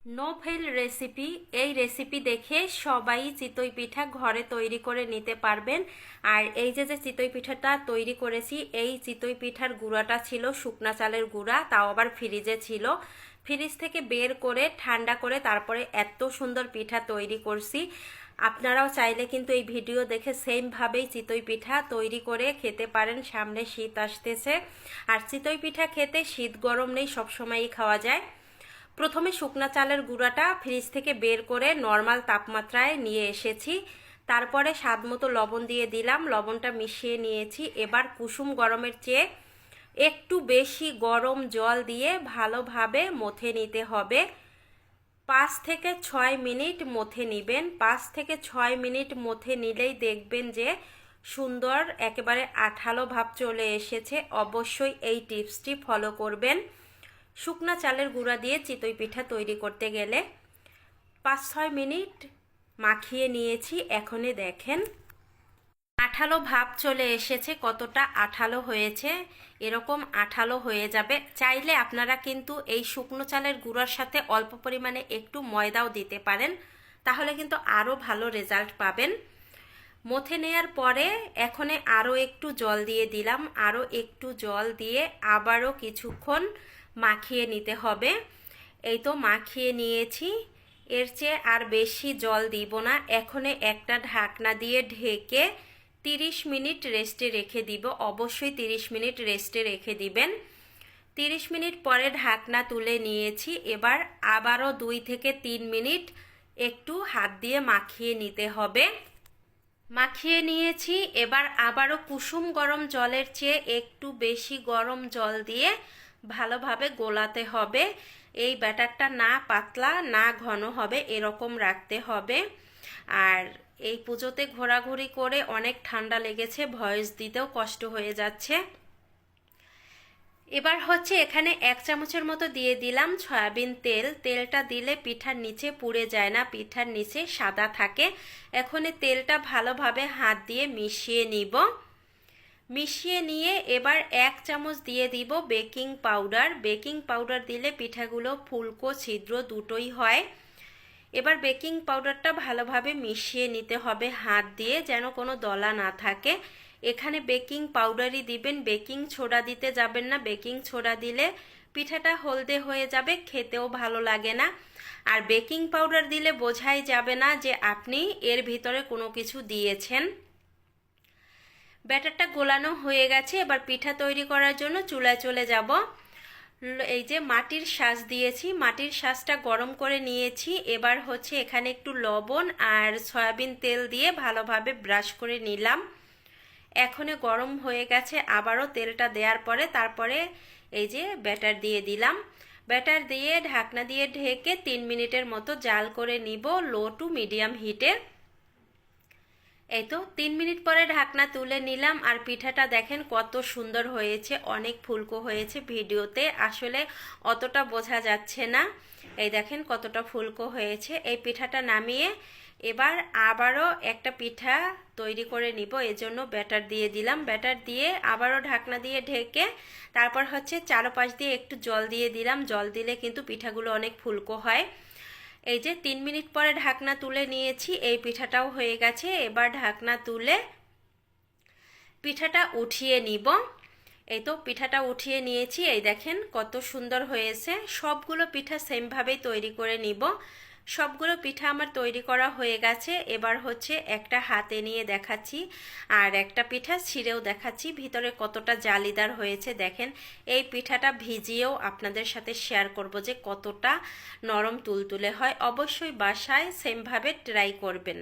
No fail recipe. এই recipe দেখে সবাই চিতই পিঠা ঘরে তৈরি করে নিতে পারবেন। আর এই যে যে চিতই পিঠাটা তৈরি করেছি, এই চিতই পিঠার গুঁড়াটা ছিল শুকনা চালের গুঁড়া, তাও আবার ফ্রিজে ছিল। ফ্রিজ থেকে বের করে ঠান্ডা করে তারপরে এত সুন্দর পিঠা তৈরি করছি। আপনারাও চাইলে কিন্তু এই ভিডিও দেখে সেমভাবেই চিতই পিঠা তৈরি করে খেতে পারেন। সামনে শীত আসতেছে, আর চিতই পিঠা খেতে শীত গরম নেই, সবসময়ই খাওয়া যায়। প্রথমে শুকনা চালের গুঁড়াটা ফ্রিজ থেকে বের করে নর্মাল তাপমাত্রায় নিয়ে এসেছি। তারপরে স্বাদ মতো লবণ দিয়ে দিলাম, লবণটা মিশিয়ে নিয়েছি। এবার কুসুম গরমের চেয়ে একটু বেশি গরম জল দিয়ে ভালোভাবে মথে নিতে হবে। 5 থেকে 6 মিনিট মথে নেবেন। 5 থেকে 6 মিনিট মথে নিলেই দেখবেন যে সুন্দর একেবারে আঠালো ভাব চলে এসেছে। অবশ্যই এই টিপসটি ফলো করবেন শুকনা চালের গুঁড়া দিয়ে চিতই পিঠা তৈরি করতে গেলে। 5-6 মিনিট মাখিয়ে নিয়েছি। এখনই দেখেন আঠালো ভাব চলে এসেছে, কতটা আঠালো হয়েছে। এরকম আঠালো হয়ে যাবে। চাইলে আপনারা কিন্তু এই শুকনো চালের গুঁড়ার সাথে অল্প পরিমাণে একটু ময়দাও দিতে পারেন, তাহলে কিন্তু আরও ভালো রেজাল্ট পাবেন। মথে নেয়ার পরে এখানে আরও একটু জল দিয়ে দিলাম। আরও একটু জল দিয়ে আবারও কিছুক্ষণ মাখিয়ে নিতে হবে। এই তো মাখিয়ে নিয়েছি, এর চেয়ে আর বেশি জল দিব না। এখানে একটা ঢাকনা দিয়ে ঢেকে 30 মিনিট রেস্টে রেখে দিব। অবশ্যই 30 মিনিট রেস্টে রেখে দিবেন। 30 মিনিট পরে ঢাকনা তুলে নিয়েছি। এবার আবারও 2 থেকে 3 মিনিট একটু হাত দিয়ে মাখিয়ে নিতে হবে। মাখিয়ে নিয়েছি। এবার আবারও কুসুম গরম জলের চেয়ে একটু বেশি গরম জল দিয়ে ভালোভাবে গোলাতে হবে। এই ব্যাটারটা না পাতলা না ঘন হবে, এরকম রাখতে হবে। আর এই পুজোতে ঘোরাঘুরি করে অনেক ঠান্ডা লেগেছে, ভয়েস দিতেও কষ্ট হয়ে যাচ্ছে। এবার হচ্ছে এখানে 1 চামচের মতো দিয়ে দিলাম সয়াবিন তেল। তেলটা দিলে পিঠার নিচে পুড়ে যায় না, পিঠার নিচে সাদা থাকে। এখন তেলটা ভালোভাবে হাত দিয়ে মিশিয়ে নিব। মিশিয়ে নিয়ে এবার 1 চামচ দিয়ে দিব বেকিং পাউডার। বেকিং পাউডার দিলে পিঠাগুলো ফুলকো ছিদ্র দুটোই হয়। এবার বেকিং পাউডারটা ভালোভাবে মিশিয়ে নিতে হবে হাত দিয়ে, যেন কোনো দলা না থাকে। এখানে বেকিং পাউডারই দিবেন, বেকিং সোডা দিতে যাবেন না। বেকিং সোডা দিলে পিঠাটা হলদে হয়ে যাবে, খেতেও ভালো লাগে না। আর বেকিং পাউডার দিলে বোঝাই যাবে না যে আপনি এর ভিতরে কোনো কিছু দিয়েছেন। ব্যাটারটা গোলানো হয়ে গেছে। এবার পিঠা তৈরি করার জন্য চুলায় চলে যাব। এই যে মাটির শাঁস দিয়েছি, মাটির শাঁসটা গরম করে নিয়েছি। এবার হচ্ছে এখানে একটু লবণ আর সয়াবিন তেল দিয়ে ভালোভাবে ব্রাশ করে নিলাম। এখনে গরম হয়ে গেছে। আবারও তেলটা দেওয়ার পরে তারপরে এই যে ব্যাটার দিয়ে দিলাম। ব্যাটার দিয়ে ঢাকনা দিয়ে ঢেকে 3 মিনিটের মতো জাল করে নিব লো টু মিডিয়াম হিটে। এই তো 3 মিনিট পরে ঢাকনা তুলে নিলাম। আর পিঠাটা দেখেন কত সুন্দর হয়েছে, অনেক ফুলকো হয়েছে। ভিডিওতে আসলে অতটা বোঝা যাচ্ছে না। এই দেখেন কতটা ফুলকো হয়েছে। এই পিঠাটা নামিয়ে এবার আবারও একটা পিঠা তৈরি করে নিব, এজন্য ব্যাটার দিয়ে দিলাম। ব্যাটার দিয়ে আবারও ঢাকনা দিয়ে ঢেকে তারপর হচ্ছে চারপাশ দিয়ে একটু জল দিয়ে দিলাম। জল দিলে কিন্তু পিঠাগুলো অনেক ফুলকো হয়। এই যে 3 মিনিট পরে ঢাকনা তুলে নিয়েছি, এই পিঠাটাও হয়ে গেছে। এবার ঢাকনা তুলে পিঠাটা উঠিয়ে নিব। এই তো পিঠাটা উঠিয়ে নিয়েছি। এই দেখেন কত সুন্দর হয়েছে। সবগুলো পিঠা সেমভাবেই তৈরি করে নিব। সবগুলো পিঠা আমার তৈরি করা হয়ে গেছে। এবার হচ্ছে একটা হাতে নিয়ে দেখাচ্ছি আর একটা পিঠা ছিঁড়েও দেখাচ্ছি ভিতরে কতটা জালিদার হয়েছে। দেখেন এই পিঠাটা ভিজিয়েও আপনাদের সাথে শেয়ার করব যে কতটা নরম তুলতুলে হয়। অবশ্যই বাসায় সেমভাবে ট্রাই করবেন।